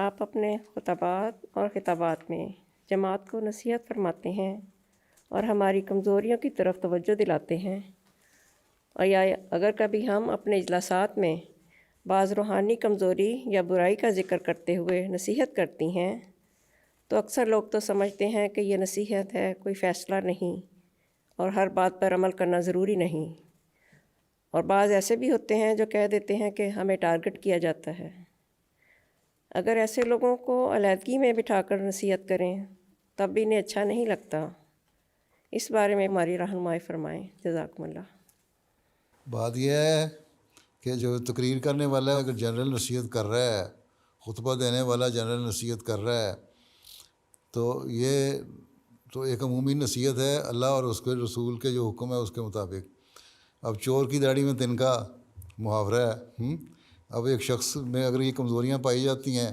آپ اپنے خطبات اور خطابات میں جماعت کو نصیحت فرماتے ہیں اور ہماری کمزوریوں کی طرف توجہ دلاتے ہیں، اور یا اگر کبھی ہم اپنے اجلاسات میں بعض روحانی کمزوری یا برائی کا ذکر کرتے ہوئے نصیحت کرتی ہیں تو اکثر لوگ تو سمجھتے ہیں کہ یہ نصیحت ہے، کوئی فیصلہ نہیں اور ہر بات پر عمل کرنا ضروری نہیں، اور بعض ایسے بھی ہوتے ہیں جو کہہ دیتے ہیں کہ ہمیں ٹارگٹ کیا جاتا ہے۔ اگر ایسے لوگوں کو علیحدگی میں بٹھا کر نصیحت کریں تب بھی انہیں اچھا نہیں لگتا۔ اس بارے میں ہماری رہنمائی فرمائیں، جزاکم اللہ۔ بات یہ ہے کہ جو تقریر کرنے والا ہے اگر جنرل نصیحت کر رہا ہے، خطبہ دینے والا جنرل نصیحت کر رہا ہے، تو یہ تو ایک عمومی نصیحت ہے اللہ اور اس کے رسول کے جو حکم ہے اس کے مطابق۔ اب چور کی داڑھی میں تنکا محاورہ ہے۔ اب ایک شخص میں اگر یہ کمزوریاں پائی جاتی ہیں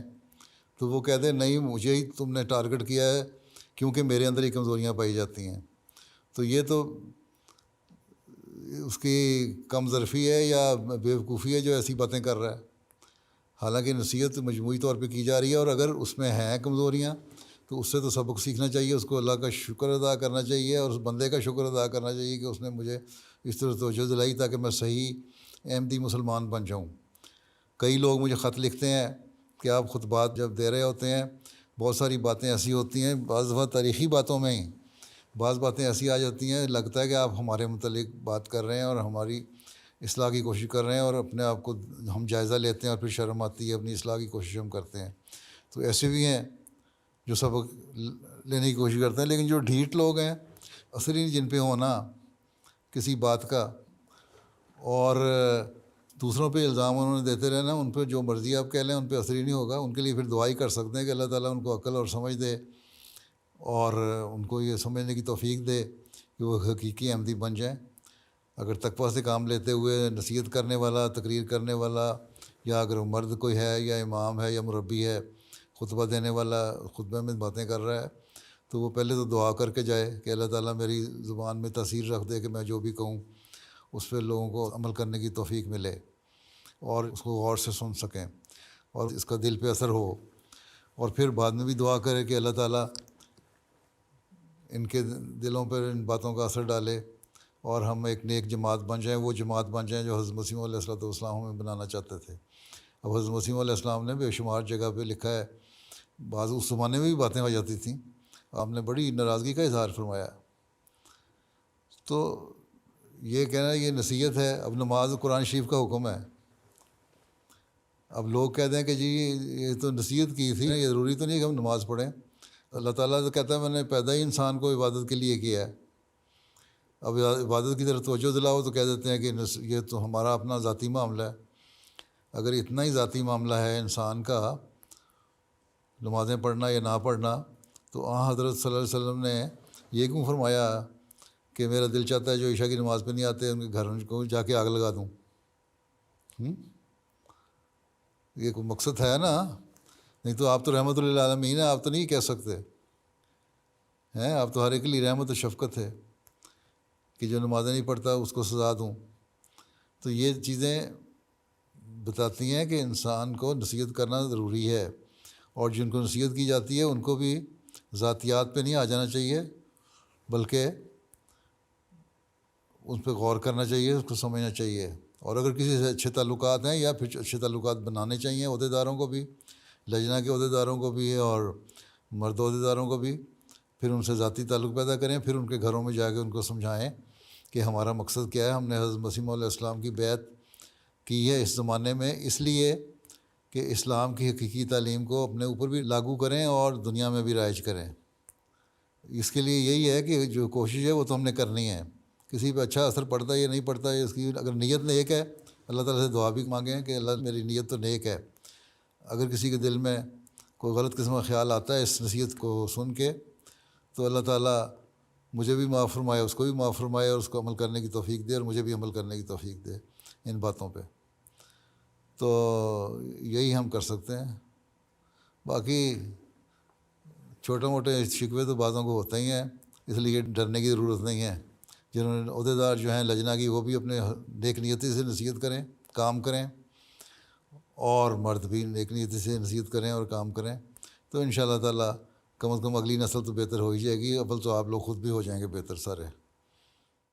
تو وہ کہتے ہیں نہیں مجھے ہی تم نے ٹارگٹ کیا ہے کیونکہ میرے اندر یہ کمزوریاں پائی جاتی ہیں، تو یہ تو اس کی کم ظرفی ہے یا بیوقوفی ہے جو ایسی باتیں کر رہا ہے۔ حالانکہ نصیحت مجموعی طور پہ کی جا رہی ہے، اور اگر اس میں ہیں کمزوریاں تو اس سے تو سبق سیکھنا چاہیے، اس کو اللہ کا شکر ادا کرنا چاہیے اور اس بندے کا شکر ادا کرنا چاہیے کہ اس نے مجھے اس طرح توجہ دلائی تاکہ میں صحیح احمدی مسلمان بن جاؤں۔ کئی لوگ مجھے خط لکھتے ہیں کہ آپ خطبات جب دے رہے ہوتے ہیں بہت ساری باتیں ایسی ہوتی ہیں، بعض دفعہ تاریخی باتوں میں ہی بعض باتیں ایسی آ جاتی ہیں، لگتا ہے کہ آپ ہمارے متعلق بات کر رہے ہیں اور ہماری اصلاح کی کوشش کر رہے ہیں، اور اپنے آپ کو ہم جائزہ لیتے ہیں اور پھر شرم آتی ہے، اپنی اصلاح کی کوشش ہم کرتے ہیں۔ تو ایسے بھی ہیں جو سبق لینے کی کوشش کرتے ہیں، لیکن جو ڈھیٹ لوگ ہیں اثر ہی جن پہ ہونا کسی بات کا اور دوسروں پہ الزام انہوں نے دیتے رہنا، ان پہ جو مرضی آپ کہہ لیں ان پہ اثر ہی نہیں ہوگا۔ ان کے لیے پھر دعائی کر سکتے ہیں کہ اللہ تعالیٰ ان کو عقل اور سمجھ دے اور ان کو یہ سمجھنے کی توفیق دے کہ وہ حقیقی احمدی بن جائیں۔ اگر تقویٰ سے کام لیتے ہوئے نصیحت کرنے والا، تقریر کرنے والا، یا اگر مرد کوئی ہے یا امام ہے یا مربی ہے، خطبہ دینے والا خطبے میں باتیں کر رہا ہے، تو وہ پہلے تو دعا کر کے جائے کہ اللہ تعالیٰ میری زبان میں تاثیر رکھ دے کہ میں جو بھی کہوں اس پہ لوگوں کو عمل کرنے کی توفیق ملے اور اس کو غور سے سن سکیں اور اس کا دل پہ اثر ہو، اور پھر بعد میں بھی دعا کرے کہ اللہ تعالیٰ ان کے دلوں پر ان باتوں کا اثر ڈالے اور ہم ایک نیک جماعت بن جائیں، وہ جماعت بن جائیں جو حضرت مسیح علیہ السلام ہمیں بنانا چاہتے تھے۔ اب حضرت مسیح علیہ السلام نے بے شمار جگہ پہ لکھا ہے، بعض اس زمانے میں بھی باتیں ہو جاتی تھیں، آپ نے بڑی ناراضگی کا اظہار فرمایا۔ تو یہ کہنا یہ نصیحت ہے۔ اب نماز قرآن شریف کا حکم ہے، اب لوگ کہتے ہیں کہ جی یہ تو نصیحت کی تھی، یہ ضروری تو نہیں کہ ہم نماز پڑھیں۔ اللہ تعالیٰ تو کہتا ہے میں نے پیدا ہی انسان کو عبادت کے لیے کیا ہے۔ اب عبادت کی طرف توجہ دلاؤ تو کہہ دیتے ہیں کہ یہ تو ہمارا اپنا ذاتی معاملہ ہے۔ اگر اتنا ہی ذاتی معاملہ ہے انسان کا نمازیں پڑھنا یا نہ پڑھنا، تو حضرت صلی اللہ علیہ وسلم نے یہ کیوں فرمایا کہ میرا دل چاہتا ہے جو عشاء کی نماز پہ نہیں آتے ان کے گھر کو جا کے آگ لگا دوں؟ یہ کوئی مقصد ہے نا؟ نہیں تو آپ تو رحمت للعالمین ہیں، آپ تو نہیں کہہ سکتے ہیں، آپ تو ہر ایک کے لیے رحمت و شفقت ہے کہ جو نمازیں نہیں پڑھتا اس کو سزا دوں۔ تو یہ چیزیں بتاتی ہیں کہ انسان کو نصیحت کرنا ضروری ہے، اور جن کو نصیحت کی جاتی ہے ان کو بھی ذاتیات پہ نہیں آ جانا چاہیے، بلکہ ان پہ غور کرنا چاہیے، اس کو سمجھنا چاہیے، اور اگر کسی سے اچھے تعلقات ہیں یا پھر اچھے تعلقات بنانے چاہیے عہدیداروں کو بھی، لجنہ کے عہدیداروں کو بھی اور مرد عہدیداروں کو بھی، پھر ان سے ذاتی تعلق پیدا کریں، پھر ان کے گھروں میں جا کے ان کو سمجھائیں کہ ہمارا مقصد کیا ہے۔ ہم نے حضرت مسیح علیہ السلام کی بیعت کی ہے اس زمانے میں اس لیے کہ اسلام کی حقیقی تعلیم کو اپنے اوپر بھی لاگو کریں اور دنیا میں بھی رائج کریں۔ اس کے لیے یہی ہے کہ جو کوشش ہے وہ تو ہم نے کرنی ہے۔ کسی پہ اچھا اثر پڑتا ہے یا نہیں پڑتا ہے اس کی اگر نیت نیک ہے، اللہ تعالیٰ سے دعا بھی مانگیں کہ اللہ میری نیت تو نیک ہے۔ اگر کسی کے دل میں کوئی غلط قسم کا خیال آتا ہے اس نصیحت کو سن کے، تو اللہ تعالیٰ مجھے بھی معاف فرمائے، اس کو بھی معاف فرمائے، اور اس کو عمل کرنے کی توفیق دے، اور مجھے بھی عمل کرنے کی توفیق دے ان باتوں پہ۔ تو یہی ہم کر سکتے ہیں۔ باقی چھوٹے موٹے شکوے تو بعضوں کو ہوتے ہی ہیں، اس لیے ڈرنے کی ضرورت نہیں ہے۔ جنہوں نے عہدیدار جو ہیں لجنہ کی، وہ بھی اپنے نیک نیتی سے نصیحت کریں، کام کریں، اور مرد بھی نیک نیتی سے نصیحت کریں اور کام کریں، تو ان شاء اللہ تعالیٰ کم از کم اگلی نسل تو بہتر ہو ہی جائے گی، اول تو آپ لوگ خود بھی ہو جائیں گے بہتر سارے۔